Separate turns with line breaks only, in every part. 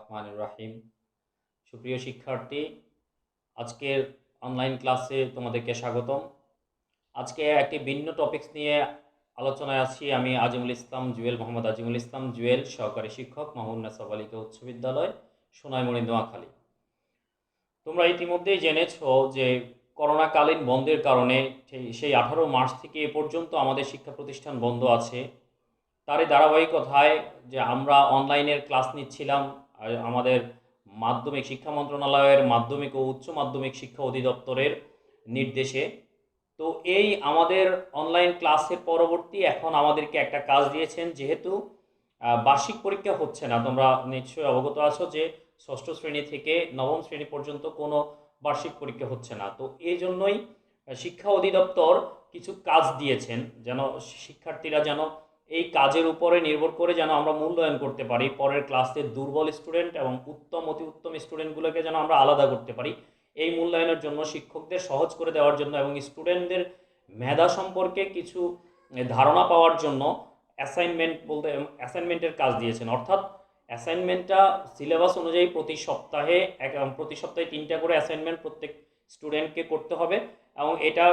রহমানির রহিম। সুপ্রিয় শিক্ষার্থী, আজকের অনলাইন ক্লাসে তোমাদেরকে স্বাগতম। আজকে একটি ভিন্ন টপিকস নিয়ে আলোচনায় আছি। আমি আজিমুল ইসলাম জুয়েল, মোহাম্মদ আজিমুল ইসলাম জুয়েল, সহকারী শিক্ষক, মোহাম্মদ নেসাব বালিকা উচ্চ বিদ্যালয়, সোনাইমুড়ি, নোয়াখালী। তোমরা ইতিমধ্যেই জেনেছো যে করোনাকালীন বন্ধের কারণে সেই 18 মার্চ থেকে এ পর্যন্ত আমাদের শিক্ষা প্রতিষ্ঠান বন্ধ আছে। তারই ধারাবাহিকতায় যে আমরা অনলাইনের ক্লাস নিচ্ছিলাম আমাদের মাধ্যমিক শিক্ষা মন্ত্রণালয়ের মাধ্যমিক ও উচ্চ মাধ্যমিক শিক্ষা অধিদপ্তরের নির্দেশে। তো এই আমাদের অনলাইন ক্লাসের পরবর্তী এখন আমাদেরকে একটা কাজ দিয়েছেন, যেহেতু বার্ষিক পরীক্ষা হচ্ছে না, তোমরা নিশ্চয়ই অবগত আছো যে ষষ্ঠ শ্রেণী থেকে নবম শ্রেণী পর্যন্ত কোনো বার্ষিক পরীক্ষা হচ্ছে না। তো এই জন্যই শিক্ষা অধিদপ্তর কিছু কাজ দিয়েছেন, যেন শিক্ষার্থীরা যেন এই কাজের উপরে নির্ভর করে যেন আমরা মূল্যায়ন করতে পারি, পরের ক্লাসের দুর্বল স্টুডেন্ট এবং উত্তম অতি উত্তম স্টুডেন্টগুলোকে যেন আমরা আলাদা করতে পারি। এই মূল্যায়নের জন্য শিক্ষকদের সহজ করে দেওয়ার জন্য এবং স্টুডেন্টদের মেধা সম্পর্কে কিছু ধারণা পাওয়ার জন্য অ্যাসাইনমেন্টের কাজ দিয়েছেন। অর্থাৎ অ্যাসাইনমেন্টটা সিলেবাস অনুযায়ী প্রতি সপ্তাহে 3টা করে অ্যাসাইনমেন্ট প্রত্যেক স্টুডেন্টকে করতে হবে, এবং এটা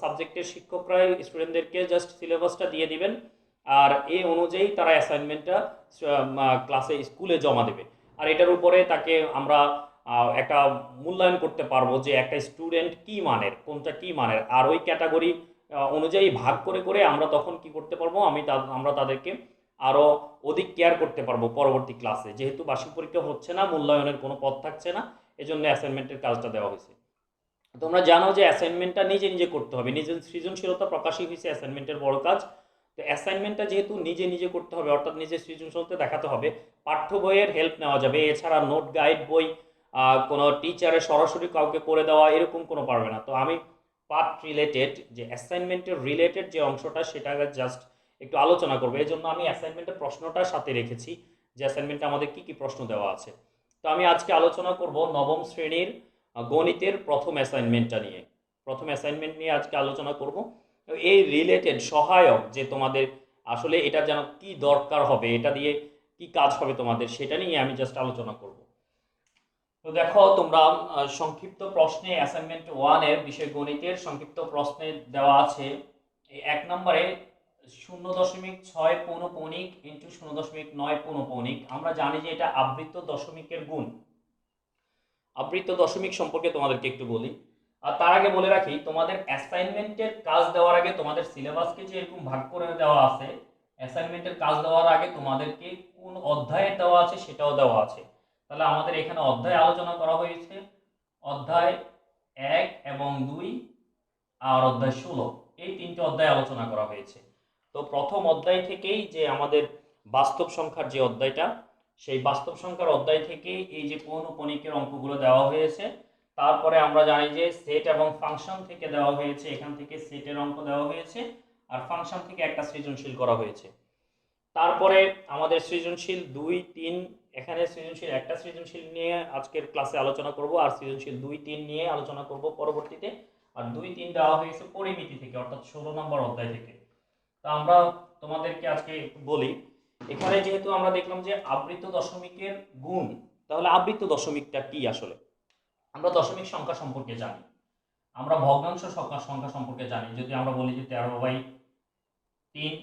সাবজেক্টের শিক্ষকরাই স্টুডেন্টদেরকে জাস্ট সিলেবাসটা দিয়ে দিবেন, আর এই অনুযায়ী তারা অ্যাসাইনমেন্টটা ক্লাসে স্কুলে জমা দেবে। আর এটার উপরে তাকে আমরা একটা মূল্যায়ন করতে পারবো যে একটা স্টুডেন্ট কি মানের, কোনটা কি মানের, আর ওই ক্যাটাগরি অনুযায়ী ভাগ করে করে আমরা তখন কি করতে পারবো, আমরা তাদেরকে আরও অধিক কেয়ার করতে পারবো পরবর্তী ক্লাসে। যেহেতু বার্ষিক পরীক্ষা হচ্ছে না, মূল্যায়নের কোনো পথ থাকছে না, এজন্য অ্যাসাইনমেন্টের কাজটা দেওয়া হয়েছে। তোমরা জানো যে অ্যাসাইনমেন্টটা নিজে নিজে করতে হবে, নিজের সৃজনশীলতা প্রকাশই হয়েছে অ্যাসাইনমেন্টের বড় কাজ। তো অ্যাসাইনমেন্টটা যেহেতু নিজে নিজে করতে হবে, অর্থাৎ নিজের সৃজনশীলতা দেখাতে হবে, পাঠ্য বইয়ের হেল্প নেওয়া যাবে, এছাড়া নোট গাইড বই কোনো টিচারের সরাসরি কাউকে করে দেওয়া এরকম কোনো পারবে না। তো আমি পাঠ রিলেটেড যে অ্যাসাইনমেন্টের রিলেটেড যে অংশটা সেটা জাস্ট একটু আলোচনা করবো। এই জন্য আমি অ্যাসাইনমেন্টের প্রশ্নটার সাথে রেখেছি যে অ্যাসাইনমেন্টে আমাদের কি কি প্রশ্ন দেওয়া আছে। তো আমি আজকে আলোচনা করব নবম শ্রেণীর গণিতের প্রথম অ্যাসাইনমেন্ট নিয়ে আজকে আলোচনা করব। এই রিলেটেড সহায়ক যে তোমাদের আসলে এটা যেন কি দরকার হবে, এটা দিয়ে কি কাজ হবে তোমাদের, সেটা নিয়ে আমি জাস্ট আলোচনা করব। তো দেখো তোমরা সংক্ষিপ্ত প্রশ্নে অ্যাসাইনমেন্ট 1-এর বিষয় গণিতের সংক্ষিপ্ত প্রশ্নে দেওয়া আছে 1 নম্বরে 0.6 পৌনঃপৌনিক ইন্টু 0.9 পৌনঃপৌনিক। আমরা জানি যে এটা আবৃত্ত দশমিকের গুণ। আবৃত্ত দশমিক সম্পর্কে তোমাদেরকে একটু বলি, আর তার আগে বলে রাখি তোমাদের অ্যাসাইনমেন্টের কাজ দেওয়ার আগে তোমাদের সিলেবাসকে যে এরকম ভাগ করে দেওয়া আছে, অ্যাসাইনমেন্টের কাজ দেওয়ার আগে তোমাদেরকে কোন অধ্যায়ে দেওয়া আছে সেটাও দেওয়া আছে। তাহলে আমাদের এখানে অধ্যায় আলোচনা করা হয়েছে, অধ্যায় 1 এবং 2 আর অধ্যায় 16, এই 3টে অধ্যায় আলোচনা করা হয়েছে। তো প্রথম অধ্যায় থেকেই যে আমাদের বাস্তব সংখ্যার যে অধ্যায়টা, সেই বাস্তব সংখ্যার অধ্যায় থেকে এই যে পৌনঃপণিকের অঙ্কগুলো দেওয়া হয়েছে। তারপরে আমরা জানি যে সেট এবং ফাংশন থেকে দেওয়া হয়েছে, এখান থেকে সেটের অঙ্ক দেওয়া হয়েছে, আর ফাংশন থেকে একটা সৃজনশীল করা হয়েছে। তারপরে আমাদের সৃজনশীল 2, 3, এখানে একটা সৃজনশীল নিয়ে আজকের ক্লাসে আলোচনা করব, আর সৃজনশীল 2, 3 নিয়ে আলোচনা করব পরবর্তীতে। আর 2, 3 দেওয়া হয়েছে পরিমিতি থেকে, অর্থাৎ 16 নম্বর অধ্যায় থেকে। তো আমরা তোমাদেরকে আজকে বলি, এখানে যেহেতু আমরা দেখলাম যে আবৃত্ত দশমিকের গুণ, তাহলে আবৃত্ত দশমিকটা কি আসলে? আমরা দশমিক সংখ্যা সম্পর্কে জানি, আমরা ভগ্নাংশ সংখ্যা সম্পর্কে জানি। যদি আমরা বলি যে 13/3,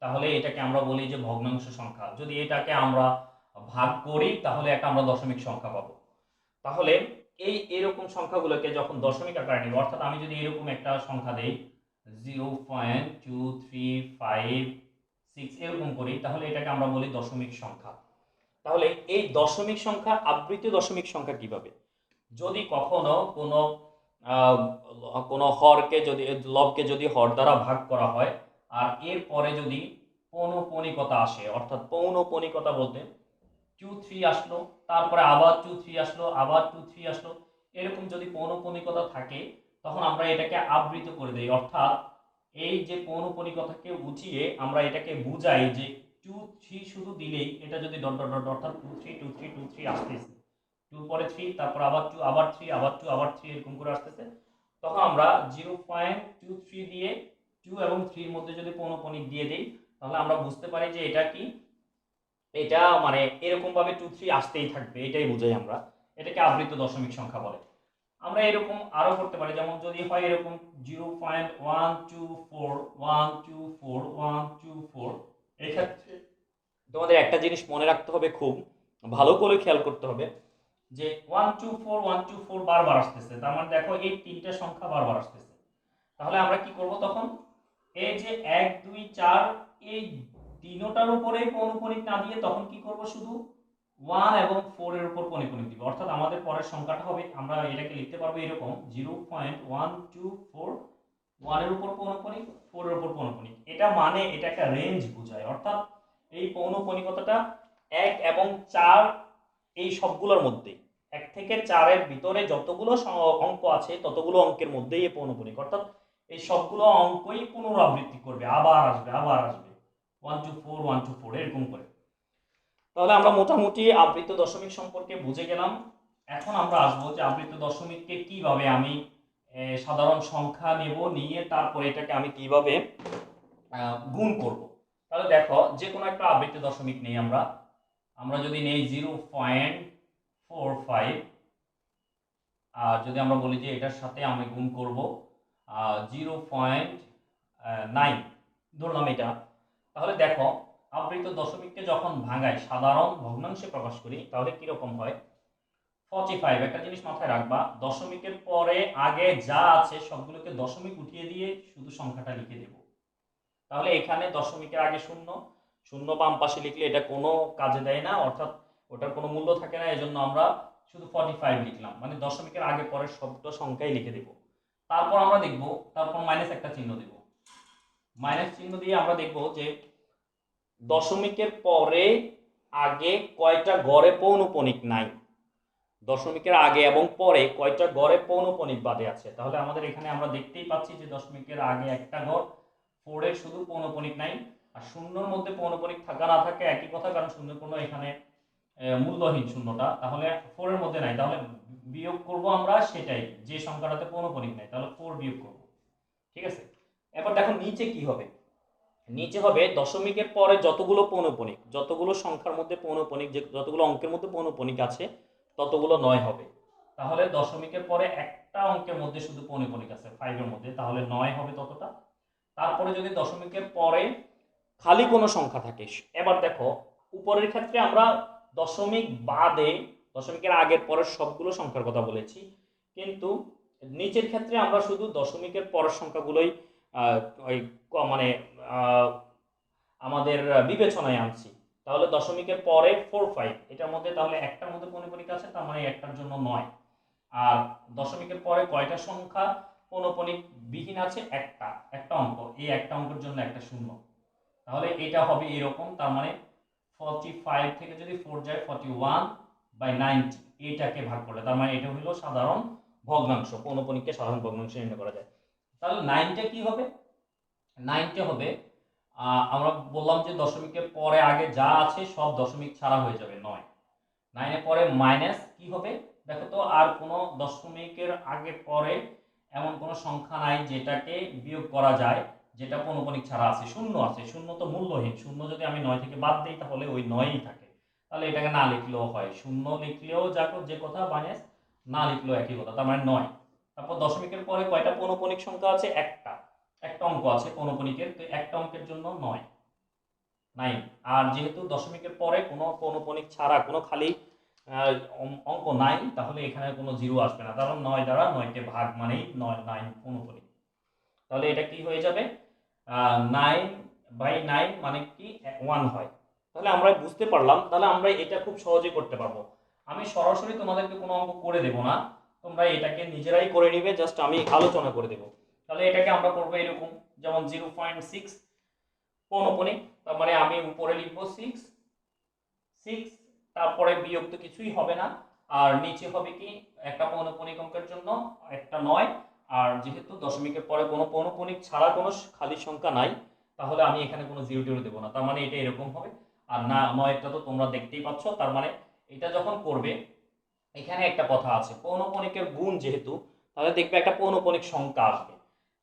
তাহলে এটাকে আমরা বলি যে ভগ্নাংশ সংখ্যা। যদি এটাকে আমরা ভাগ করি তাহলে একটা আমরা দশমিক সংখ্যা পাবো। তাহলে এরকম সংখ্যাগুলোকে যখন দশমিক আকারে নিব, অর্থাৎ আমি যদি এরকম একটা সংখ্যা দেই 0.2356 এরকম করি, তাহলে এটাকে আমরা বলি দশমিক সংখ্যা। তাহলে এই দশমিক সংখ্যা আবৃত্ত দশমিক সংখ্যা কিভাবে? যদি কখনো কোনো হরকে যদি লবকে যদি হর দ্বারা ভাগ করা হয়, আর এরপরে যদি পৌনঃপণিকতা আসে, অর্থাৎ পৌনঃপণিকতা বলতে 2 3 আসলো, তারপরে আবার 2 3 আসলো, আবার 2 3 আসলো, এরকম যদি পৌনঃপণিকতা থাকে, তখন আমরা এটাকে আবৃত করে দেই। অর্থাৎ এই যে পৌনঃপণিকতাকে উঠিয়ে আমরা এটাকে বুঝাই যে 2 3 শুধু দিলেই এটা যদি ডট ডট ডট, অর্থাৎ 2 3 2 3 2 3 আসতেছে, 2 পরে 3, তারপর আবার 2, আবার 3, আবার 2, আবার 3 এরকম করে আসতেছে, তখন আমরা 0.23 দিয়ে 2 এবং 3 এর মধ্যে যদি পৌনঃপণিক দিয়ে দেই, তাহলে আমরা বুঝতে পারি যে এটা কি এটা মানে এরকম ভাবে 2 3 আসতেই থাকবে, এটাই বুঝাই আমরা। এটাকে আবৃত দশমিক সংখ্যা বলে। আমরা এরকম আরো করতে পারি, যেমন যদি হয় এরকম 0.124 এই ক্ষেত্রে তোমাদের একটা জিনিস মনে রাখতে হবে, খুব ভালো করে খেয়াল করতে হবে যে 124 বারবার আসতেছে, তার মানে দেখো এই তিনটা সংখ্যা বারবার আসতেছে। তাহলে আমরা কি করব তখন, এই যে 1 2 4 এই তিনটার উপরে পৌনঃপুনিক না দিয়ে তখন কি করব, শুধু 1 এবং 4 এর উপর পৌনঃপুনিক দিব। অর্থাৎ আমাদের পরের সংখ্যাটা হবে, আমরা এটাকে লিখতে পারবো এরকম 0.124, 1 এর উপর পৌনঃপুনিক, 4 এর উপর পৌনঃপুনিক। এটা মানে এটা একটা রেঞ্জ বোঝায়, অর্থাৎ এই পৌনঃপুনিকতাটা 1 এবং 4 এই সবগুলোর মধ্যেই, 1 থেকে 4 এর ভিতরে যতগুলো অঙ্ক আছে ততগুলো অঙ্কের মধ্যেই এই পৌনঃপুনিক, অর্থাৎ এই সবগুলো অঙ্কই পুনরাবৃত্তি করবে, আবার আসবে আবার আসবে 1 to 4 এরকম করে। তাহলে আমরা মোটামুটি আবৃত দশমিক সম্পর্কে বুঝে গেলাম। এখন আমরা আসবো যে আবৃত দশমিককে কিভাবে আমি সাধারণ সংখ্যা নেব, নিয়ে তারপরে এটাকে আমি কিভাবে গুণ করব। তাহলে দেখো যে কোনো একটা আবৃত দশমিক নেই আমরা, আমরা যদি নেই 0.45, আর যদি আমরা বলি যে এটার সাথে আমি গুণ করব 0.9 ধরলাম এটা, তাহলে দেখো আবৃত দশমিককে যখন ভাঙাই, সাধারণ ভগ্নাংশে প্রকাশ করি, তাহলে কিরকম হয়। 45, একটা জিনিস মাথায় রাখবা, দশমিকের পরে আগে যা আছে সবগুলোকে দশমিক উঠিয়ে দিয়ে শুধু সংখ্যাটা লিখে দেব। তাহলে এখানে দশমিকের আগে শূন্য, শূন্য বাম পাশে লিখলে এটা কোনো কাজে দেয় না, অর্থাৎ ওটার কোনো মূল্য থাকে না, এজন্য আমরা শুধু 45 লিখলাম, মানে দশমিকের আগে পরে সবটা সংখ্যাই লিখে দেব। তারপর আমরা দেখব, তারপর মাইনাস একটা চিহ্ন দেব, মাইনাস চিহ্ন দিয়ে আমরা দেখব যে দশমিকের পরে আগে কয়টা গড়ে পৌনঃপুনিক নাই, দশমিকের আগে এবং পরে কয়টা গড়ে পৌনঃপুনিক বাদে আছে। তাহলে আমাদের এখানে আমরা দেখতেই পাচ্ছি যে দশমিকের আগে একটা গড়, 4 এর শুধু পৌনঃপুনিক নাই, আর শূন্যর মধ্যে পৌনঃপুনিক থাকা না থাকে একই কথা, কারণ শূন্য কোনো এখানে মূল্যহীন শূন্যটা, তাহলে 4 এর মধ্যে নাই, তাহলে বিয়োগ করব আমরা সেটাই, যে সংখ্যাটাতে পৌনঃপুনিক নাই, তাহলে 4 বিয়োগ করব। ঠিক আছে, এবার দেখো নিচে কি হবে, নিচে হবে দশমিকের পরে যতগুলো পৌনঃপুনিক, যতগুলো সংখ্যার মধ্যে পৌনঃপুনিক, যে যতগুলো অঙ্কের মধ্যে পৌনঃপুনিক আছে ততগুলো 9 হবে। তাহলে দশমিকের পরে একটা অঙ্কের মধ্যে শুধু পৌনঃপুনিক আছে 5 এর মধ্যে, তাহলে 9 হবে ততটা। তারপরে যদি দশমিকের পরে খালি কোনো সংখ্যা থাকে, এবার দেখো উপরের ক্ষেত্রে আমরা দশমিক বাদে দশমিকের আগের পরের সবগুলো সংখ্যার কথা বলেছি, কিন্তু নিচের ক্ষেত্রে আমরা শুধু দশমিকের পরের সংখ্যাগুলোই ওই মানে আমাদের বিবেচনায় আনছি। তাহলে দশমিকের পরে 4 5 এটার মধ্যে তাহলে একটার মধ্যে পৌনঃপুনিক আছে, তার মানে একটার জন্য 9। আর দশমিকের পরে কয়টা সংখ্যা পৌনঃপুনিক বিহীন আছে, একটা, একটা অঙ্ক, এই একটা অঙ্কের জন্য একটা শূন্য। তাহলে এটা হবে এরকম, তার মানে 45 থেকে যদি 4 যায় 41/90, এটাকে ভাগ করলে, তার মানে এটা হলো সাধারণ ভগ্নাংশ, পৌনঃপুনিককে সাধারণ ভগ্নাংশে নির্ণয় করা যায়। তাহলে 9টা কি হবে, 9টা হবে আমরা বললাম যে দশমিকের পরে আগে যা আছে সব দশমিক ছাড়া হয়ে যাবে 9, 9 এর পরে মাইনাস কি হবে, দেখো তো আর কোনো দশমিকের আগে পরে এমন কোনো সংখ্যা নাই যেটাকে বিয়োগ করা যায়, যেটা পৌনঃপুনিক ছাড়া আছে, শূন্য আছে, শূন্য তো মূল্যহীন, শূন্য যদি আমি 9 থেকে বাদ দিই তাহলে ওই 9ই থাকে, তাহলে এটাকে না লিখলেও হয়, শূন্য লিখলেও যে কথা, মাইনাস না লিখলেও একই কথা, তার মানে 9। তারপর দশমিকের পরে কয়টা পৌনঃপুনিক সংখ্যা আছে, একটা, একটা অঙ্ক আছে পৌনঃপুনিকের, তো একটা অঙ্কের জন্য 9, 9। আর যেহেতু দশমিকের পরে কোনো পৌনঃপুনিক ছাড়া কোনো খালি অঙ্ক নাই, তাহলে এখানে কোনো জিরো আসবে না, কারণ 9 দ্বারা 9কে ভাগ মানেই 9 পৌনঃপুনিক। তাহলে এটা কি হয়ে যাবে, 9/9 মানে কি 1 হয়। তাহলে আমরা বুঝতে পারলাম, তাহলে আমরা এটা খুব সহজে করতে পারবো। আমি সরাসরি তোমাদেরকে কোনো অঙ্ক করে দেব না, তোমরা এটাকে নিজেরাই করে নিবে, জাস্ট আমি আলোচনা করে দেব। তাহলে এটাকে আমরা করবো এরকম, যেমন 0.6 পৌনঃপুনিক, তার মানে আমি উপরে লিখবো 6, তারপরে বিয়োগ তো কিছুই হবে না, আর নিচে হবে কি একটা পৌনঃপুনিক অঙ্কের জন্য একটা 9, আর যেহেতু দশমিকের পরে কোনো পৌনঃপুনিক ছাড়া কোনো খালি সংখ্যা নাই, তাহলে আমি এখানে কোনো জিরো টিরো দেবো না, তার মানে এটা এরকম হবে। আর না 9টা তো তোমরা দেখতেই পাচ্ছ, তার মানে এটা যখন করবে, এখানে একটা কথা আছে, পৌনঃপুনিকের গুণ যেহেতু, তাহলে দেখবে একটা পৌনঃপুনিক সংখ্যা আসবে।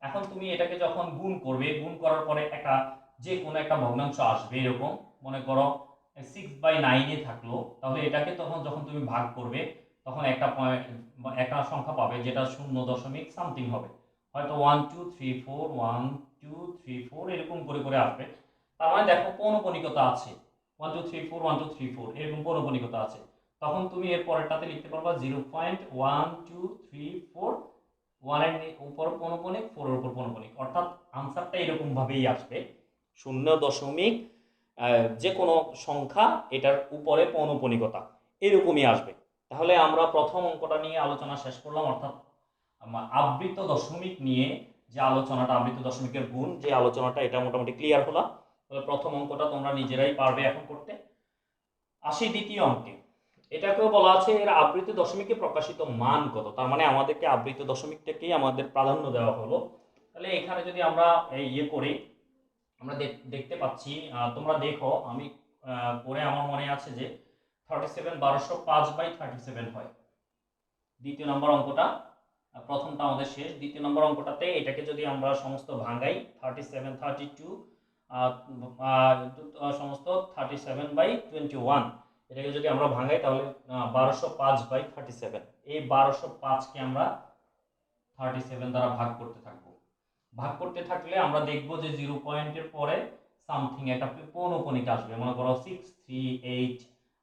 এখন তুমি এটাকে যখন গুণ করবে, গুণ করার পরে একটা যে কোনো একটা ভগ্নাংশ আসবে, এরকম মনে করো 6/9 থাকলো, তাহলে এটাকে তখন যখন তুমি ভাগ করবে তখন একটা পয়েন্ট একটা সংখ্যা পাবে যেটা 0 সামথিং হবে, হয়তো 1 2 3 4 1 2 3 4 এরকম করে করে আসবে। তার মানে দেখো পৌনঃপুনিকতা আছে, 1 2 3 4 1 2 3 4 এরকম পৌনঃপুনিকতা আছে। তখন তুমি এর পরেরটাতে লিখতে পারবা 0.1234, 1 এর উপর পৌনঃপুনিক, 4 এর উপর পৌনঃপুনিক, অর্থাৎ আনসারটা এরকম ভাবেই আসবে 0. যে কোনো সংখ্যা এটার উপরে পৌনঃপুনিকতা এরকমই আসবে। তাহলে আমরা প্রথম অঙ্কটা নিয়ে আলোচনা শেষ করলাম, অর্থাৎ আবৃত দশমিক নিয়ে যে আলোচনাটা, আবৃত দশমিকের গুণ যে আলোচনাটা, এটা মোটামুটি ক্লিয়ার হলো। তাহলে প্রথম অঙ্কটা তোমরা নিজেরাই পারবে এখন করতে। আসি দ্বিতীয় অঙ্কে। এটাকেও বলা আছে এর আবৃত দশমিকে প্রকাশিত মান কত, তার মানে আমাদেরকে আবৃত দশমিকটাকেই আমাদের প্রাধান্য দেওয়া হলো। তাহলে এখানে যদি আমরা ইয়ে করি, আমরা দেখতে পাচ্ছি, তোমরা দেখো আমি করে আমার মনে আছে যে 37 1205/37 হয় দ্বিতীয় নম্বর অঙ্কটা। প্রথমটা আমাদের শেষ, দ্বিতীয় নম্বর অঙ্কটাতে এটাকে যদি আমরা সমস্ত ভাঙাই 37 32 সমস্ত 37/21, এটাকে যদি আমরা ভাঙাই তাহলে 1205/37, এই 1205কে আমরা 37 দ্বারা ভাগ করতে থাকবো। ভাগ করতে থাকলে আমরা দেখব যে 0 পয়েন্টের পরে সামথিং একটা পৌনঃপুনিক আসবে, মনে করো 638,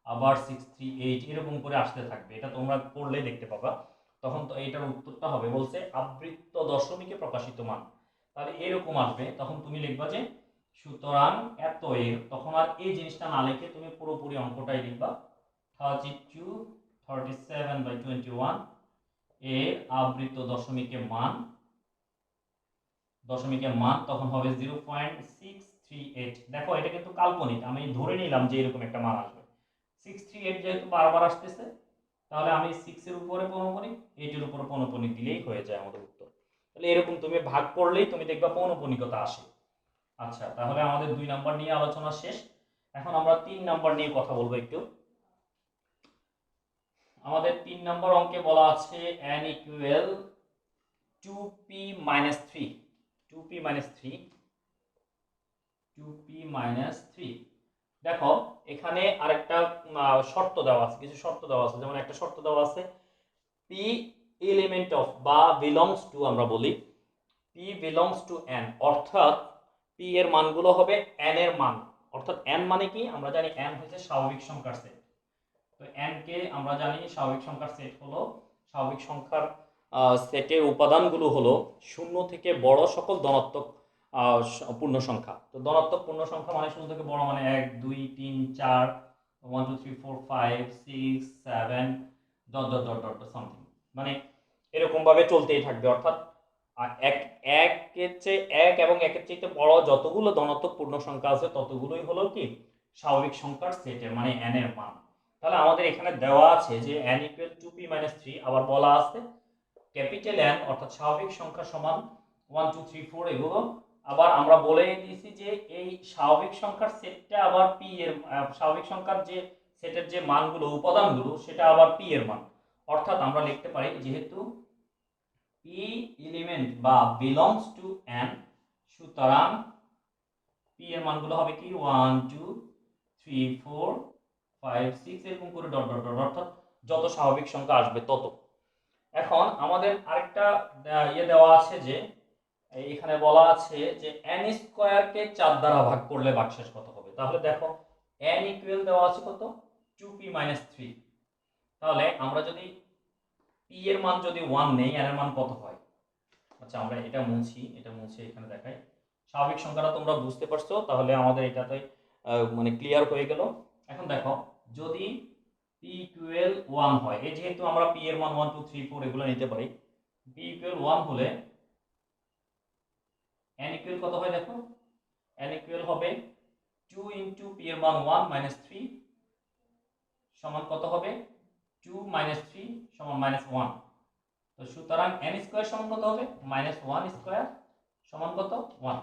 আবার 638 এরকম করে আসতে থাকবে। এটা তোমরা পড়লে দেখতে পাবা। তখন তো এইটার উত্তরটা হবে, বলছে আবৃত্ত দশমিকে প্রকাশিত মান, তাহলে এরকম আসবে। তখন তুমি লিখবা যে সুতরাং এত এর, তখন আর এই জিনিসটা না লিখে তুমি পুরোপুরি অঙ্কটাই লিখবা 37/21 এর আবৃত্ত দশমিকের মান তখন হবে 0.638। দেখো এটা কিন্তু কাল্পনিক, আমি ধরে নিলাম যে এরকম একটা মান আসবে। 638 যেহেতু বারবার আসতেছে, তাহলে আমি 6 এর উপরে পৌনঃপুনিক, 8 এর উপরে পৌনঃপুনিক দিলেই হয়ে যায় আমাদের উত্তর। তাহলে এরকম তুমি ভাগ করলেই তুমি দেখবা পৌনঃপুনিকতা আসে। আচ্ছা, তাহলে আমাদের 2 নাম্বার নিয়ে আলোচনা শেষ। এখন আমরা 3 নাম্বার নিয়ে কথা বলবো একটু। আমাদের 3 নাম্বার অঙ্কে বলা আছে n ইকুয়াল 2p - 3, 2p - 3। দেখো এখানে আরেকটা শর্ত দেওয়া আছে, কিছু শর্ত দেওয়া আছে। যেমন একটা শর্ত দেওয়া আছে p এলিমেন্ট অফ বা বিলংস টু, আমরা বলি p বিলংস টু n, অর্থাৎ p এর মানগুলো হবে n এর মান। অর্থাৎ n মানে কি, আমরা জানি n হচ্ছে স্বাভাবিক সংখ্যার সেট। তো n কে আমরা জানি স্বাভাবিক সংখ্যার সেট হলো, স্বাভাবিক সংখ্যার সেটের উপাদানগুলো হলো শূন্য থেকে বড় সকল ধনাত্মক পূর্ণ সংখ্যা। তো ধনাত্মক পূর্ণ সংখ্যা মানে শূন্য থেকে বড় মানে 1 2 3 4 1 2 3 4 5 6 7 dot dot dot dot something, মানে এরকম ভাবে চলতেই থাকবে। অর্থাৎ এক একের চেয়ে এক এবং একের চাইতে বড় যতগুলো ধনাত্মক পূর্ণ সংখ্যা আছে ততগুলোই হলো কি স্বাভাবিক সংখ্যার সেটের মানে n এর মান। তাহলে আমাদের এখানে দেওয়া আছে যে n ইকুয়াল 2p - 3, আবার বলা আছে ক্যাপিটাল N অর্থাৎ স্বাভাবিক সংখ্যা সমান 1 2 3 4 এগুলো। আবার আমরা বলে দিয়েছি যে এই স্বাভাবিক সংখ্যার সেটটা আবার p এর, স্বাভাবিক সংখ্যার যে সেটের যে মানগুলো উপাদানগুলো সেটা আবার p এর মান। অর্থাৎ আমরা লিখতে পারি যেহেতু p এলিমেন্ট বা বিলংস টু n, সুতরাং p এর মানগুলো হবে কি 1 2 3 4 5 6 এরকম করে ডট ডট ডট, অর্থাৎ যত স্বাভাবিক সংখ্যা আসবে তত। এখন আমাদের আরেকটা ইয়ে দেওয়া আছে যে এখানে বলা আছে যে n স্কয়ারকে 4 দ্বারা ভাগ করলে ভাগশেষ কত হবে। তাহলে দেখো n ইকুয়াল দেওয়া আছে কত 2p - 3। তাহলে আমরা যদি p এর মান যদি 1 নেই, n এর মান কত হয়? আচ্ছা আমরা এটা মুছে এখানে দেখাই। স্বাভাবিক সংখ্যাটা তোমরা বুঝতে পারছো, তাহলে আমাদের এটাতে মানে ক্লিয়ার হয়ে গেল। এখন দেখো যদি p ইকুয়াল 1 হয়, এই যেহেতু আমরা p এর মান 1 2 3 4 এগুলো নিতে পারি, p ইকুয়াল 1 হলে n ইকুয়াল কত হয় দেখো, n ইকুয়াল হবে 2 ইনটু p এর মান 1 - 3 সমান কত হবে 2 - 3 সমান -1। তো সুতরাং n স্কয়ার সমান কত হবে -1 স্কয়ার সমান কত 1।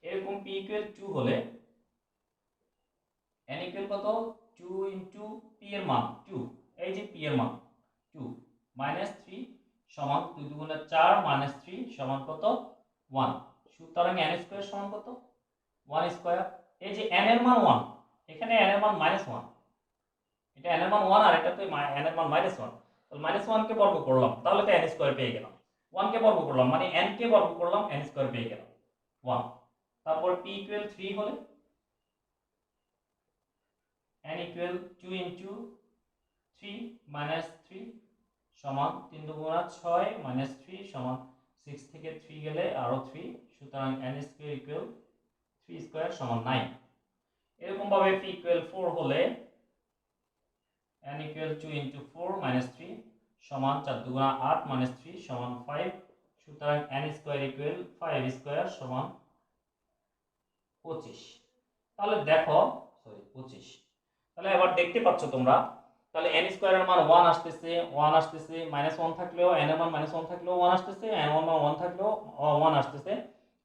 এরকম p ইকুয়াল 2 হলে n ইকুয়াল কত 2 ইনটু p এর মান 2, এই যে p এর মান 2 -3 সমান 2 দুগুণে 4 -3 সমান কত 1। সুতরাং n স্কয়ার সমান কত 1 স্কয়ার। এই যে n এর মান 1, এখানে n এর মান -1, এটা n এর মান 1 আর এটা তো n এর মান -1, তাহলে -1 কে বর্গ করলাম তাহলে তো n স্কয়ার পেয়ে গেলাম, 1 কে বর্গ করলাম মানে n কে বর্গ করলাম n স্কয়ার পেয়ে গেলাম 1। তারপর p ইকুয়াল 3 হলে n ইকুয়াল 2 ইনটু 3 -3 সমান 3 দুগুণা 6 -3 সমান 6 থেকে 3 গেলে আরো 3, সুতরাং n স্কয়ার ইকুয়াল 3 স্কয়ার সমান 9। এরকম ভাবে p ইকুয়াল 4 হলে n ইকুয়াল 2 ইনটু 4 -3 সমান 4 দুগুণা 8 -3 সমান 5, সুতরাং n স্কয়ার ইকুয়াল 5 স্কয়ার সমান 25। তাহলে দেখো সরি 25, তাহলে এবার দেখতে পাচ্ছ তোমরা, তাহলে n স্কয়ারের মান 1 আসতেছে, 1 আসতেছে, -1 থাকলেও n এর মান -1 থাকলেও 1 আসতেছে, n এর মান 1 থাকলেও 1 আসতেছে।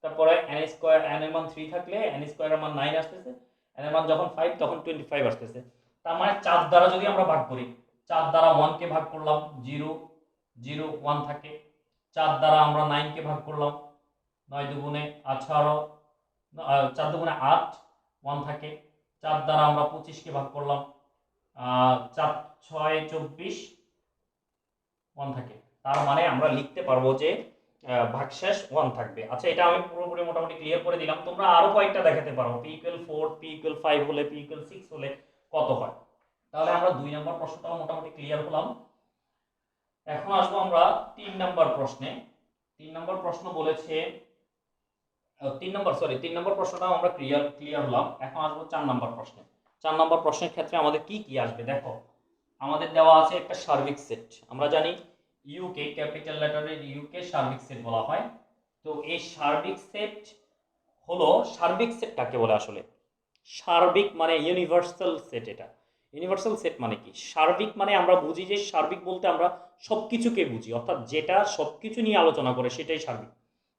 তারপরে n স্কয়ার n এর মান 3 থাকলে n স্কয়ারের মান 9 আসতেছে, n এর মান যখন 5 তখন 25 আসতেছে। তার মানে 4 দ্বারা যদি আমরা ভাগ করি, 4 দ্বারা 1 কে ভাগ করলাম 0 0 1 থাকে, 4 দ্বারা আমরা 9 কে ভাগ করলাম 9 দুগুণে 18, 4 দুগুণে 8 1 থাকে, 4 দ্বারা আমরা 25 কে ভাগ করলাম 4 6 24 1 থাকে। তার মানে আমরা লিখতে পারবো যে ভাগশেষ 1 থাকবে। আচ্ছা, এটা আমি পুরোপুরি মোটামুটি ক্লিয়ার করে দিলাম, তোমরা আরো কয়েকটা দেখাতে পারো, p ইকুয়াল 4 p ইকুয়াল 5 হলে, p ইকুয়াল 6 হলে কত হয়। তাহলে আমরা 2 নম্বর প্রশ্নটাও মোটামুটি ক্লিয়ার হলাম। এখন আসবো আমরা 3 নম্বর প্রশ্নে। 3 নম্বর প্রশ্ন বলেছে 3 নম্বর প্রশ্নটাও আমরা ক্লিয়ার হলাম। এখন আসবো 4 নম্বর প্রশ্নে। 4 নম্বর প্রশ্নের ক্ষেত্রে আমাদের কি কি আসবে দেখো, আমাদের দেওয়া আছে একটা সার্বিক সেট। আমরা জানি ইউকে, ক্যাপিটাল লেটারের ইউকে সার্বিক সেট বলা হয়। তো এই সার্বিক সেট হলো, সার্বিক সেট কাকে বলে আসলে? সার্বিক মানে ইউনিভার্সাল সেট। এটা ইউনিভার্সাল সেট মানে কি? সার্বিক মানে আমরা বুঝি যে, সার্বিক বলতে আমরা সবকিছুকে বুঝি, অর্থাৎ যেটা সবকিছু নিয়ে আলোচনা করে সেটাই সার্বিক।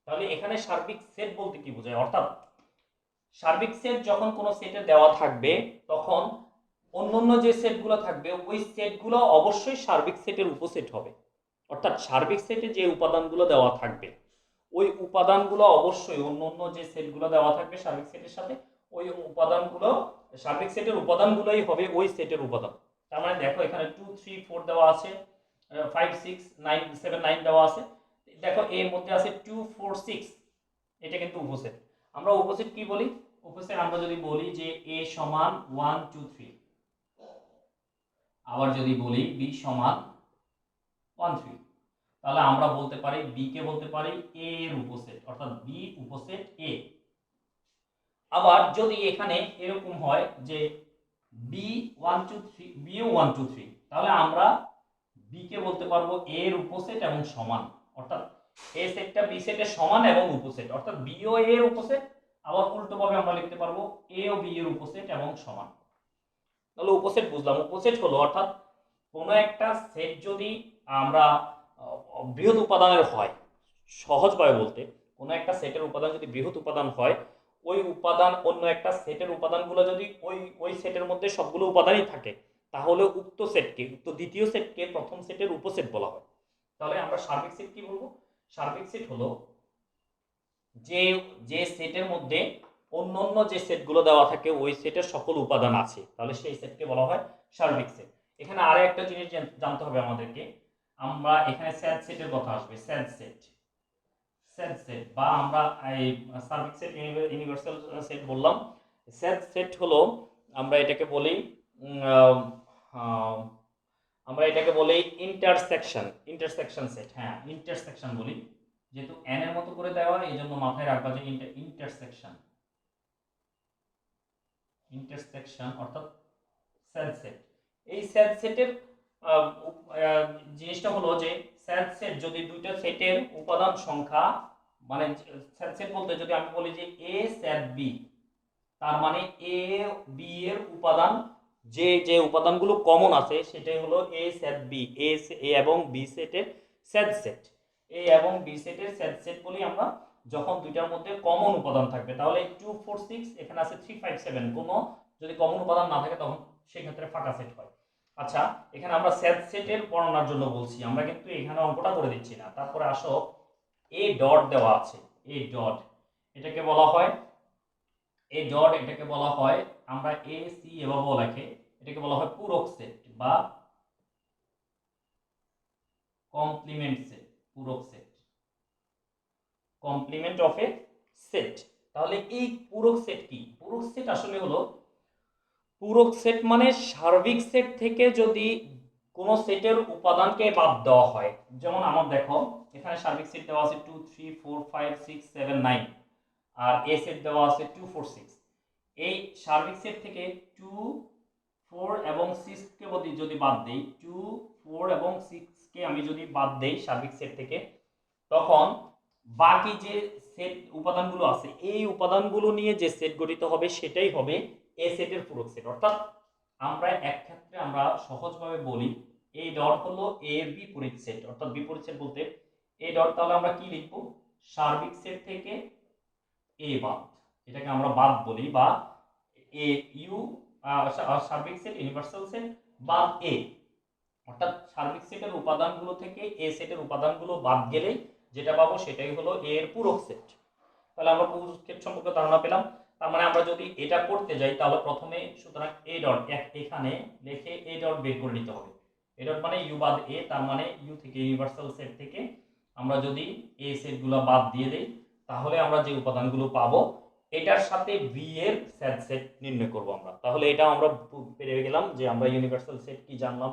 তাহলে এখানে সার্বিক সেট বলতে কি বোঝায়? অর্থাৎ সার্বিক সেট যখন কোনো সেটে দেওয়া থাকবে, তখন অন্যান্য যে সেটগুলো থাকবে ওই সেটগুলো অবশ্যই সার্বিক সেটের উপসেট হবে। অর্থাৎ সার্বিক সেটে যে উপাদানগুলো দেওয়া থাকবে ওই উপাদানগুলো অবশ্যই অন্যান্য যে সেটগুলো দেওয়া থাকবে সার্বিক সেটের সাথে, ওই উপাদানগুলো সার্বিক সেটের উপাদানগুলোই হবে ওই সেটের উপাদান। তার মানে দেখো এখানে 2 3 4 দেওয়া আছে, 5 6 9 7 9 দেওয়া আছে। দেখো এর মধ্যে আছে 2 4 6, এটা কিন্তু উপসেট। আমরা উপসেট কি বলি? উপসেট আমরা যদি বলি যে a সমান 1 2 3, আবার যদি বলি b সমান 1 3, তাহলে আমরা বলতে পারি b কে বলতে পারি a এর উপসেট, অর্থাৎ b উপসেট a। আবার যদি এখানে এরকম হয় যে b 1 2 3, b ও 1 2 3, তাহলে আমরা b কে বলতে পারবো a এর উপসেট এবং সমান, অর্থাৎ a সেটটা b সেটের সমান এবং উপসেট, অর্থাৎ b ও a এর উপসেট। আবার উল্টোভাবে আমরা লিখতে পারবো a ও b এর উপসেট এবং সমান। তাহলে উপসেট বুঝলাম। উপসেট হলো অর্থাৎ কোনো একটা সেট যদি আমরা বৃহৎ উপাদানের হয়, সহজভাবে বলতে কোনো একটা সেটের উপাদান যদি বৃহৎ উপাদান হয়, ওই উপাদান অন্য একটা সেটের উপাদানগুলো যদি ওই সেটের মধ্যে সবগুলো উপাদানই থাকে, তাহলে উক্ত সেটকে, উক্ত দ্বিতীয় সেটকে প্রথম সেটের উপসেট বলা হয়। তাহলে আমরা সার্বিক সেট কি বলবো? সার্বিক সেট হলো যে যে সেটের মধ্যে অন্যান্য যে সেটগুলো দেওয়া থাকে ওই সেটের সকল উপাদান আছে, তাহলে সেই সেটকে বলা হয় সার্বিক সেট। এখানে আরো একটা জিনিস জানতে হবে আমাদেরকে, আমরা এখানে স্যাড সেটের কথা আসবে। স্যাড সেট বা আমরা এই সার্বিক সেট ইউনিভার্সাল সেট বললাম। স্যাড সেট হলো আমরা এটাকে বলি আমরা এটাকে বলি ইন্টারসেকশন সেট। হ্যাঁ, ইন্টারসেকশন বলি, যেহেতু n এর মতো করে দেওয়া, এই জন্য মাথায় রাখবা যে ইন্টারসেকশন অর্থাৎ স্যাড সেট। এই স্যাড সেটের জিনিসটা হলো যে স্যাড সেট যদি দুইটা সেটের উপাদান সংখ্যা, মানে স্যাড সেট বলতে যদি আমি বলি যে a স্যাড b, তার মানে a b এর উপাদান যে যে উপাদানগুলো কমন আছে সেটাই হলো a স্যাড b। a এবং b সেটের স্যাড সেট, a এবং b সেটের স্যাড সেট বলি আমরা যখন দুইটার মধ্যে কমন উপাদান থাকবে। তাহলে 2 4 6, এখানে আছে 3 5 7, কোনো যদি কমন উপাদান না থাকে তখন সেই ক্ষেত্রে ফাঁকা সেট হয়। আচ্ছা, এখানে আমরা স্যাড সেটের বর্ণনার জন্য বলছি, আমরা কিন্তু এখানে অঙ্কটা করে দিচ্ছি না। তারপরে আসো a ডট দেওয়া আছে, a ডট, এটাকে বলা হয় আমরা এ সি এভাবেও লেখে, এটাকে বলা হয় পূরক সেট বা কমপ্লিমেন্ট সেট, পূরক set, complement of a set. তাহলে এই পূরক সেট কি? পূরক সেট আসলে হলো, পূরক সেট মানে সার্বিক সেট থেকে যদি কোনো সেটের উপাদানকে বাদ দেওয়া হয়, যেমন আমার দেখো এখানে সার্বিক সেট দেওয়া আছে 2 3 4 5 6 7 9, আর এ সেট দেওয়া আছে 2 4 6। এই সার্বিক সেট থেকে 2 4 এবং 6 কে যদি বাদ দেই, 2 4 এবং 6 কে আমি যদি বাদ দেই সার্বিক সেট থেকে, তখন বাকি যে সেট উপাদানগুলো আছে এই উপাদানগুলো নিয়ে যে সেট গঠিত হবে সেটাই হবে এ সেটের পূরক সেট। অর্থাৎ আমরা এক ক্ষেত্রে আমরা সহজভাবে বলি এই ডট হলো এ এর বিপরীত সেট। অর্থাৎ বিপরীত সেট বলতে এই ডট, তাহলে আমরা কি লিখব? সার্বিক সেট থেকে এ বাদ, এটাকে আমরা বাদ বলি, বা এ ইউ সার্বিক সেট ইউনিভার্সাল সেট বাদ এ। অর্থাৎ সার্বিক সেটের উপাদানগুলো থেকে এ সেটের উপাদানগুলো বাদ গেলেই যেটা পাবো সেটাই হলো এ এর পূরক সেট। তাহলে আমরা পূরক সেট সম্পর্কে ধারণা পেলাম। তার মানে আমরা যদি এটা করতে যাই তাহলে প্রথমে সুতরাং এ ডট এখানে লিখে এ ডট বের করে নিতে হবে। এ ডট মানে ইউ বাদ এ, তার মানে ইউ থেকে ইউনিভার্সাল সেট থেকে আমরা যদি এ সেটগুলো বাদ দিয়ে দেই তাহলে আমরা যে উপাদানগুলো পাবো এটার সাথে বি এর সেট সেট নির্ণয় করব আমরা। তাহলে এটা আমরা পেরে গেলাম যে আমরা ইউনিভার্সাল সেট কি জানলাম,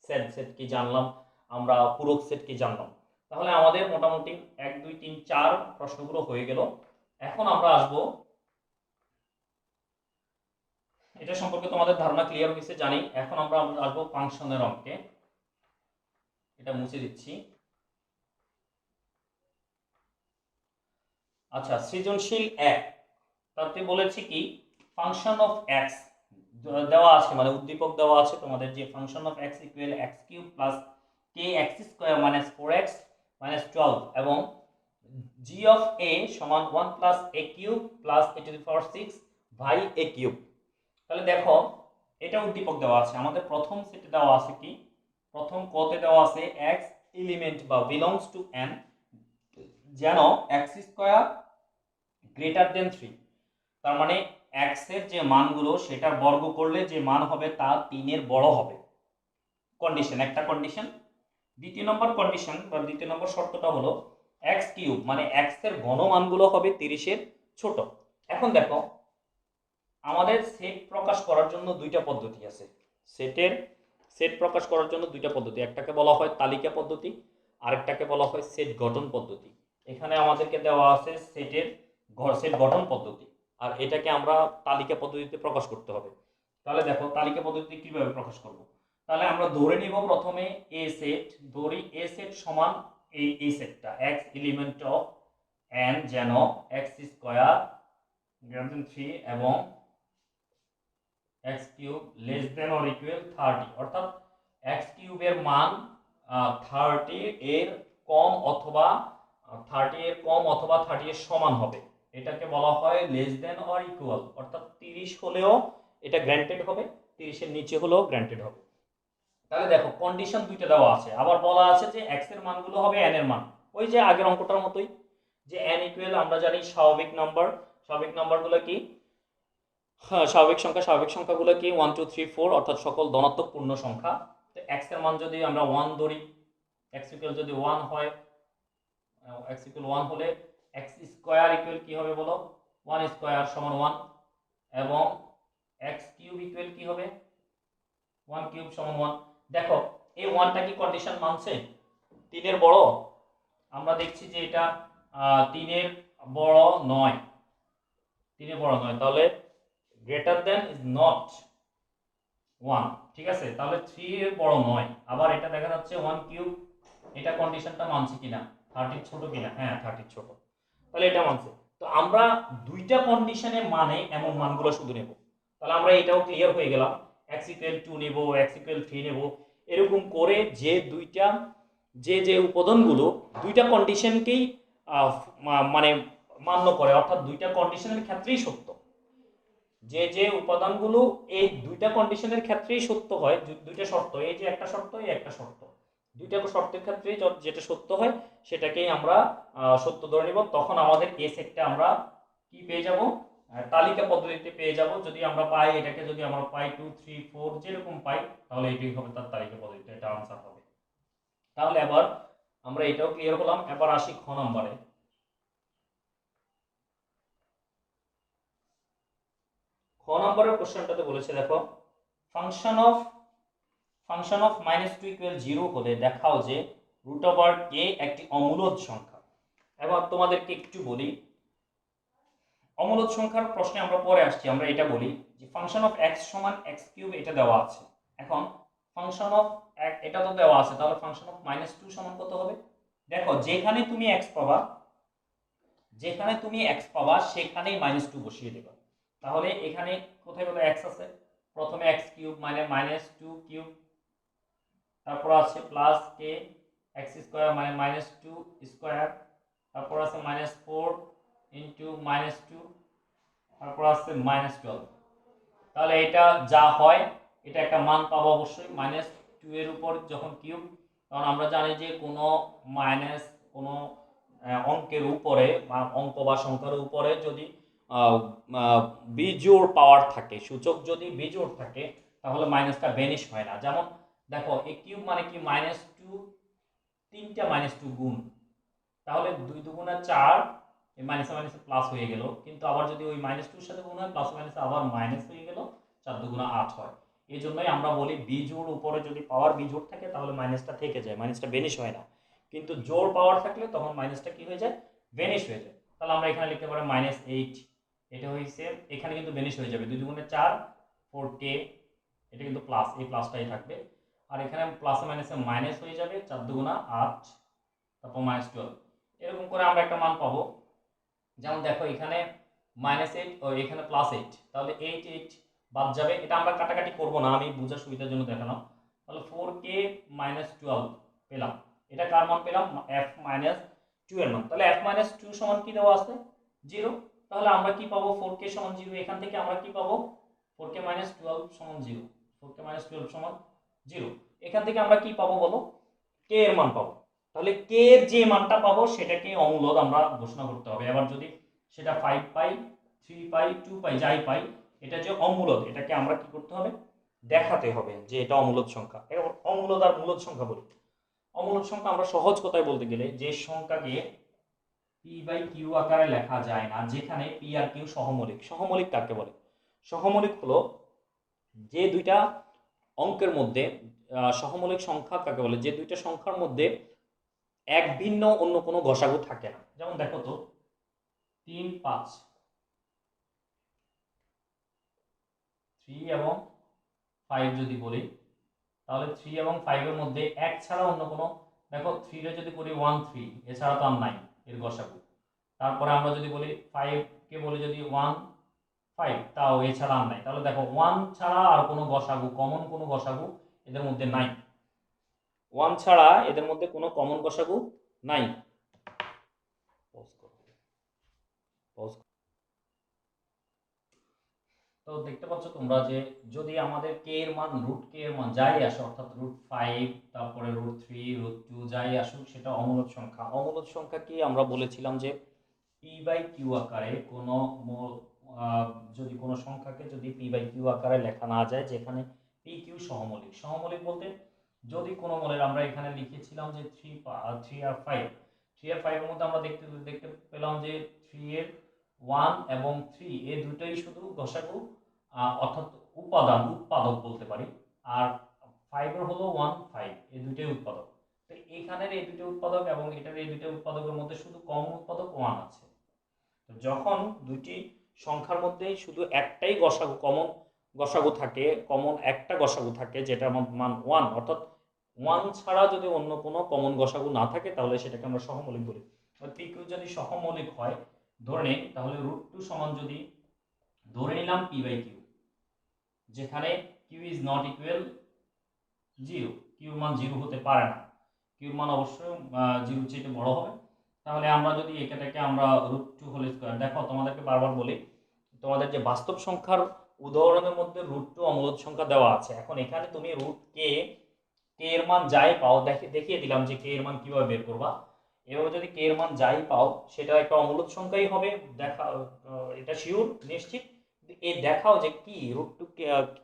সেট সেট কি জানলাম, আমরা পূরক সেট কি জানলাম। তাহলে আমাদের মোটামুটি 1 2 3 4 প্রশ্নগুলো হয়ে গেল। এখন আমরা আসব, এটা সম্পর্কে তোমাদের ধারণা ক্লিয়ার হয়েছে জানি। এখন আমরা আসবো ফাংশনের অঙ্কে। এটা মুছে দিচ্ছি। আচ্ছা, সৃজনশীল 1 তাতে বলেছি কি ফাংশন অফ এক্স দেওয়া আছে, মানে উদ্দীপক দেওয়া আছে তোমাদের যে function of x equal x cube plus k x square minus 4x minus 12 এবং জি অফ এ সমান 1 plus a cube plus a to the power 6 by a cube. তাহলে দেখো এটা উদ্দীপক দেওয়া আছে। আমাদের প্রথম সেটে দেওয়া আছে কি, প্রথম কতে দেওয়া আছে x এলিমেন্ট বা বিলংস টু n যেন x স্কয়ার গ্রেটার দেন 3। তার মানে x এর যে মানগুলো সেটার বর্গ করলে যে মান হবে তা 3 এর বড় হবে। কন্ডিশন, একটা কন্ডিশন। দ্বিতীয় নম্বর কন্ডিশন বা দ্বিতীয় নম্বর শর্তটা হলো x কিউব মানে x এর ঘন মানগুলো হবে 30 এর ছোট। এখন দেখো আমাদের সেট প্রকাশ করার জন্য দুইটা পদ্ধতি আছে। সেট প্রকাশ করার জন্য দুইটা পদ্ধতি, একটাকে বলা হয় তালিকা পদ্ধতি, আরেকটাকে বলা হয় সেট গঠন পদ্ধতি। এখানে আমাদেরকে দেওয়া আছে সেট গঠন পদ্ধতি, আর এটাকে আমরা তালিকা পদ্ধতিতে প্রকাশ করতে হবে। তাহলে দেখো তালিকা পদ্ধতিতে কিভাবে প্রকাশ করব। তাহলে আমরা ধরে নিব প্রথমে এ সেট, ধরি এ সেট সমান এই সেটটা x এলিমেন্ট অফ n যেন x স্কয়ার গ্রেটার দেন 3 এবং x cube less than or equal 30। অর্থাৎ x কিউবের মান 30 এর কম অথবা 30 এর সমান হবে। এটাকে বলা হয় লেস দেন অর ইকুয়াল, অর্থাৎ 30 হলেও এটা গ্র্যান্টেড হবে, 30 এর নিচে হলেও গ্র্যান্টেড হবে। তাহলে দেখো কন্ডিশন দুইটা দেওয়া আছে, আবার বলা আছে যে x এর মানগুলো হবে n এর মান, ওই যে আগের অঙ্কটার মতোই, যে n ইকুয়াল আমরা জানি স্বাভাবিক নাম্বারগুলো কি, স্বাভাবিক সংখ্যাগুলো কি 1 2 3 4 অর্থাৎ সকল ধনাত্মক পূর্ণ সংখ্যা। তো x এর মান যদি আমরা 1 ধরি, x ইকুয়াল যদি 1 হয়, x ইকুয়াল 1 হলে x স্কয়ার ইকুয়াল কি হবে বলো, 1 স্কয়ার সমান 1 এবং x কিউব ইকুয়াল কি হবে, 1 কিউব সমান 1। দেখো এই 1টা কি কন্ডিশন মানছে 3 এর বড়? আমরা দেখছি যে এটা 3 এর বড় নয়, 3 এর বড় নয়, তাহলে গ্রেটার দেন ইজ নট 1, ঠিক আছে। তাহলে 3 এর বড় নয়। আবার এটা দেখা যাচ্ছে 1 কিউব, এটা কন্ডিশনটা মানছে কিনা, 30 ছোট কিনা, হ্যাঁ 30 ছোট, তাহলে এটা মানছে। তো আমরা দুইটা কন্ডিশনে মানে এমন মানগুলো শুধু নেব। তাহলে আমরা এটাও ক্লিয়ার হয়ে গেলাম, x ইকুয়াল 2 নেব, x ইকুয়াল 3 নেব, এরকম করে যে দুইটা যে উপাদানগুলো দুইটা কন্ডিশনকেই মানে মান্য করে, অর্থাৎ দুইটা কন্ডিশনের ক্ষেত্রেই সত্য, যে উপাদানগুলো এই দুইটা কন্ডিশনের ক্ষেত্রেই সত্য হয়, দুইটা শর্ত, এই যে একটা শর্ত এই একটা শর্ত, দুইটা শর্তের ক্ষেত্রেই যেটা সত্য হয় সেটাকেই আমরা সত্য ধরে নিব। তখন আমাদের এ সেটটা আমরা কি পেয়ে যাব, তালিকা পদ্ধতিতে পেয়ে যাব। যদি আমরা পাই এটাকে, যদি আমরা পাই 2 3 4 যেরকম পাই, তাহলে এটাই হবে তার তালিকা পদ্ধতিতে, এটা আনসার হবে। তাহলে এবার আমরা এটাও ক্লিয়ার হলাম। এবার আসি খ নম্বরে। খ নম্বরের কোশ্চেনটাতে বলেছে, দেখো, ফাংশন অফ -2 ইকুয়াল 0 হলে দেখাও যে রুট ওভার কে একটি অমূলদ সংখ্যা। এবার তোমাদেরকে একটু বলি, অমূলদ সংখ্যার প্রশ্নে আমরা পরে আসছি। আমরা এটা বলি যে ফাংশন অফ x সমান x³ এটা দেওয়া আছে। এখন ফাংশন অফ এটা তো দেওয়া আছে, তাহলে ফাংশন অফ -2 সমান কত হবে? দেখো, যেখানে তুমি x পাবা সেখানেই -2 বসিয়ে দেবা। তাহলে এখানে কোথায় কোথায় x আছে? প্রথমে x³ মানে -2 কিউব, তারপর আছে প্লাস k x² মানে -2 স্কয়ার, তারপর আছে -4 ইনটু -2, তারপর আছে -12। তাহলে এটা যা হয়, এটা একটা মান পাবো অবশ্যই -2 এর উপর যখন কিউব। কারণ আমরা জানি যে কোনো অঙ্কের উপরে বা অঙ্ক বা সংখ্যার উপরে যদি বিজোড় পাওয়ার থাকে, সূচক যদি বিজোড় থাকে, তাহলে মাইনাসটা ভ্যানিশ হয় না। যেমন দেখো, এ কিউব মানে কি? -2, তিনটা -2 গুণ, তাহলে 2 দুগুণে 4, এই মাইনাসে মাইনাসে প্লাস হয়ে গেল। কিন্তু আবার যদি ওই -2 এর সাথে গুণ হয়, প্লাস মাইনাসে আবার মাইনাস হয়ে গেল, 4 দুগুণে 8 হয়। এই জন্যই আমরা বলি বিজোড় উপরে যদি পাওয়ার বিজোড় থাকে তাহলে মাইনাসটা থেকে যায়, মাইনাসটা ভ্যানিশ হয় না। কিন্তু জোড় পাওয়ার থাকলে তখন মাইনাসটা কি হয়ে যায়? ভ্যানিশ হয়ে যায়। তাহলে আমরা এখানে লিখতে পারি -8, এটা হইছে, এখানে কিন্তু ভ্যানিশ হয়ে যাবে। 2 দুগুণে 4, 4k, এটা কিন্তু প্লাস, এই প্লাসটাই থাকবে। আর এখানে প্লাসে মাইনাসে মাইনাস হয়ে যাবে, 4 দুগুণা 8, তারপর -12। এরকম করে আমরা একটা মান পাবো। যেমন দেখো, এখানে -8 ও এখানে +8, তাহলে 8 বাদ যাবে। এটা আমরা কাটাকাটি করব না, আমি বোঝার সুবিধার জন্য দেখালাম। তাহলে 4k -12 পেলাম। এটা কার মান পেলাম? f-2 এর মান। তাহলে f-2 সমান কি দেওয়া আছে? 0। তাহলে আমরা কি পাবো? 4k সমান 0। এখান থেকে আমরা কি পাবো? 4k -12 সমান 0। 4k -12 সমান 0। এখান থেকে আমরা কি পাবো বলো? k এর মান পাবো। তাহলে k এর যে মানটা পাবো সেটাকে অমূলদ আমরা ঘোষণা করতে হবে। এবার যদি সেটা 5 পাই, 3 পাই, 2 পাই, যাই পাই, এটা যে অমূলদ এটাকে আমরা কি করতে হবে? দেখাতে হবে যে এটা অমূলদ সংখ্যা। এবার অমূলদ আর মূলদ সংখ্যা বলি। অমূলদ সংখ্যা আমরা সহজ কথায় বলতে গেলে যে সংখ্যাকে p/q আকারে লেখা যায় না, যেখানে p আর q সহমৌলিক। সহমৌলিক কাকে বলে? সহমৌলিক হলো যে দুইটা অঙ্কের মধ্যে, সহমৌলিক সংখ্যা কাকে বলে? যে দুইটা সংখ্যার মধ্যে এক ভিন্ন অন্য কোনো গসাগু থাকে না। যেমন দেখো তো, 3 5, 3 এবং 5 যদি বলি, তাহলে 3 এবং 5 এর মধ্যে এক ছাড়া অন্য কোনো, দেখো 3 এর যদি বলি 1 3, এছাড়া তো আর নাই এর গসাগু। তারপরে আমরা যদি বলি 5 কে বলি যদি 1 5, তাও এছাড়া আর নাই। তাহলে দেখো, 1 ছাড়া আর কোনো গসাগু, কমন কোনো গসাগু এদের মধ্যে নাই। 1 ছাড়া এদের মধ্যে কোনো কমন গসাগু নাই। তো দেখতে পাচ্ছ তোমরা যে যদি আমাদের k এর মান, √k এর মান যাই আসে, অর্থাৎ √5, তারপরে √3, √2 যাই আসুক, সেটা অমূলদ সংখ্যা। অমূলদ সংখ্যা কি আমরা বলেছিলাম যে p/q আকারে কোনো যদি কোনো সংখ্যাকে যদি p/q আকারে লেখা না যায়, যেখানে p/q সহমৌলিক। সহমৌলিক বলতে যদি কোনো মৌলের, আমরা এখানে লিখেছিলাম যে 3 আর 5, 3 আর 5 এর মধ্যে আমরা দেখতে পেলাম যে 3 এর 1 এবং 3 এই দুটোই শুধু গসাগু, অর্থাৎ উৎপাদক বলতে পারি। আর 5 এর হলো 1 5, এই দুটোই উৎপাদক। তো এখানের এই দুটো উৎপাদক এবং এটার এই দুটো উৎপাদকের মধ্যে শুধু কমন উৎপাদক 1 আছে। তো যখন দুটি সংখ্যার মধ্যে শুধু একটাই কমন গসাগু থাকে, কমন একটা গসাগু থাকে যেটার মান 1, অর্থাৎ 1 ছাড়া যদি অন্য কোনো কমন গসাগু না থাকে, তাহলে সেটাকে আমরা সহমৌলিক বলি। p/q যদি সহমৌলিক হয় ধরে নেই, তাহলে √2 সমান, যদি ধরে নিলাম p/q, যেখানে q is not equal 0, q মান 0 হতে পারে না, q মান অবশ্যই 0 চেয়ে বড় হবে। তাহলে আমরা যদি এটাকে আমরা √2 হোল স্কয়ার, দেখো তোমাদেরকে বারবার বলি, তোমাদের যে বাস্তব সংখ্যার উদাহরণের মধ্যে √2 অমূলদ সংখ্যা দেওয়া আছে। এখন এখানে তুমি √k, k এর মান যাই পাও, দেখিয়ে দিলাম যে k এর মান কিভাবে বের করবা। এভাবে যদি কে এর মান যাই পাও সেটা একটা অমূলদ সংখ্যাই হবে, দেখা এটা শিওর নিশ্চিত। এই দেখাও যে কি √2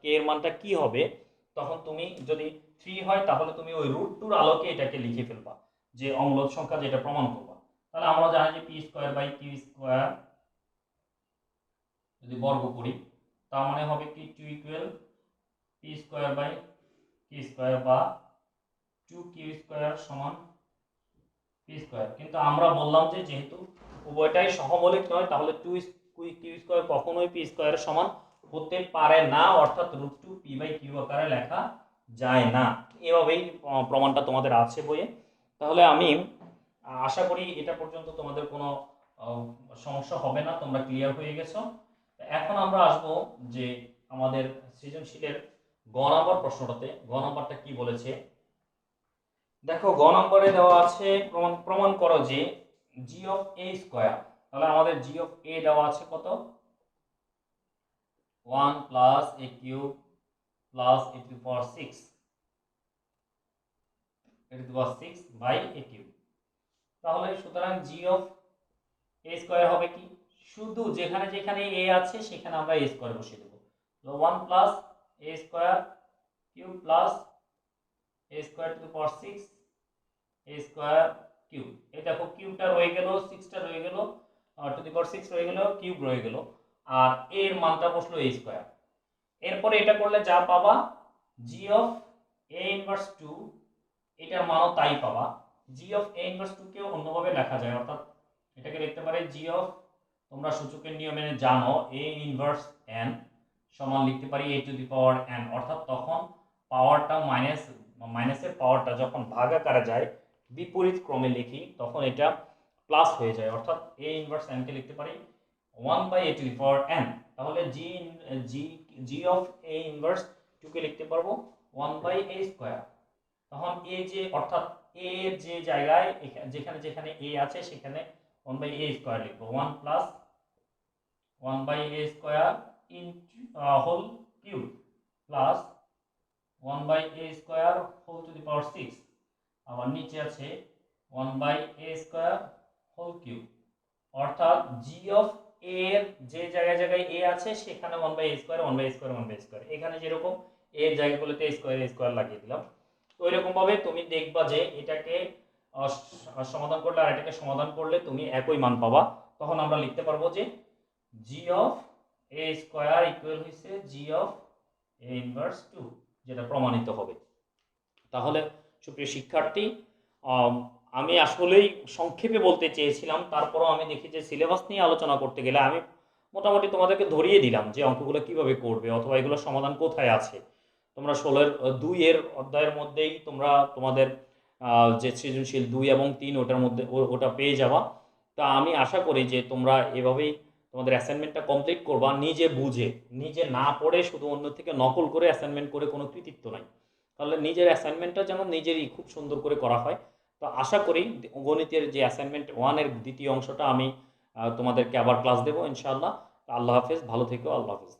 কে এর মানটা কি হবে, তখন তুমি যদি 3 হয় তাহলে তুমি ওই √2 আলোকে এটাকে লিখে ফেলবা যে অমূলদ সংখ্যা, যেটা প্রমাণ করবা। তাহলে আমরা জানি যে p² যদি বর্গ করি তার মানে হবে কি 2 ইকুয়াল p² বা 2q² সমান p²। কিন্তু আমরা বললাম যে যেহেতু উভয়টাই সহমৌলিক নয় তাহলে 2q² কখনোই p² এর সমান হতে পারে না, অর্থাৎ √2p/q আকারে লেখা যায় না। এভাবেই প্রমাণটা তোমাদের আছে বইয়ে। তাহলে আমি আশা করি এটা পর্যন্ত তোমাদের কোনো সমস্যা হবে না, তোমরা ক্লিয়ার হয়ে গেছো। এখন আমরা আসবো যে আমাদের সৃজনশীলের গ নম্বর প্রশ্নটাতে। গ নম্বরটা কি বলেছে দেখো, গ নম্বরে দেওয়া আছে প্রমাণ করো যে g(a²), তাহলে আমাদের g(a) দেওয়া আছে কত, 1 + a³ + a⁶ তাহলে সুতরাং g(a² হবে কি, শুধু যেখানে যেখানে a আছে সেখানে আমরা a² বসিয়ে দেব। তো 1 + a²³ a²⁶ এই দেখো কিউবটা রয়ে গেল, 6টা রয়ে গেল, ⁶ রয়ে গেল, কিউব রয়ে গেল, আর এর মানটা বসলো a²। এরপরে এটা করলে যা পাবা g(a−2), এটার মানও তাই পাবা। g(a−2) কে অন্যভাবে লেখা যায়, অর্থাৎ এটাকে লিখতে পারে তোমরা সূচকের নিয়ম মেনে জানো a−n সমান লিখতে পারি a⁴n, অর্থাৎ তখন পাওয়ারটা মাইনাসের পাওয়ারটা যখন ভাগ আকারে যায় বিপরীত ক্রমে লিখি তখন এটা প্লাস হয়ে যায়, অর্থাৎ a−n কে লিখতে পারি 1/a⁴n। তাহলে g(a−2) কে লিখতে পারবো 1/a²। তখন a যে, অর্থাৎ a এর যে জায়গায় যেখানে যেখানে a আছে সেখানে 1/a² লিখবো, 1 + 1/a² whole cube plus 1/a² আবার নিচে আছে 1/a² হোল কিউব, অর্থাৎ g(a) এর যে জায়গায় জায়গায় a আছে সেখানে 1/a², এখানে যেরকম a এর জায়গাগুলোতে a² লাগিয়ে দিলাম। তো এরকম ভাবে তুমি দেখবা যে এটাকে সমাধান করলে আর এটাকে সমাধান করলে তুমি একই মান পাবা। তখন আমরা লিখতে পারবো যে g(a² ইকুয়াল হইছে g(a−2), যেটা প্রমাণিত হবে। তাহলে সুপ্রিয় শিক্ষার্থী, আমি আসলেই সংক্ষেপে বলতে চেয়েছিলাম, তারপরও আমি দেখি যে সিলেবাস নিয়ে আলোচনা করতে গেলে আমি মোটামুটি তোমাদেরকে ধরিয়ে দিলাম যে অঙ্কগুলো কিভাবে করবে অথবা এগুলোর সমাধান কোথায় আছে। তোমরা 16-2 এর অধ্যায়ের মধ্যেই তোমরা তোমাদের যে সৃজনশীল 2 এবং 3 ওটার মধ্যে ওটা পেয়ে যাবা। তা আমি আশা করি যে তোমরা এভাবেই তোমাদের অ্যাসাইনমেন্টটা কমপ্লিট করবা, নিজে বুঝে, নিজে না পড়ে শুধু অন্য থেকে নকল করে অ্যাসাইনমেন্ট করে কোনো কৃতিত্ব নাই। তাহলে নিজের অ্যাসাইনমেন্টটা যেন নিজেরই খুব সুন্দর করে করা হয়। তো আশা করি গণিতের যে অ্যাসাইনমেন্ট 1-এর দ্বিতীয় অংশটা আমি তোমাদেরকে আবার ক্লাস দেবো ইনশাআল্লাহ। আল্লাহ হাফেজ, ভালো থেকো, আল্লাহ হাফেজ।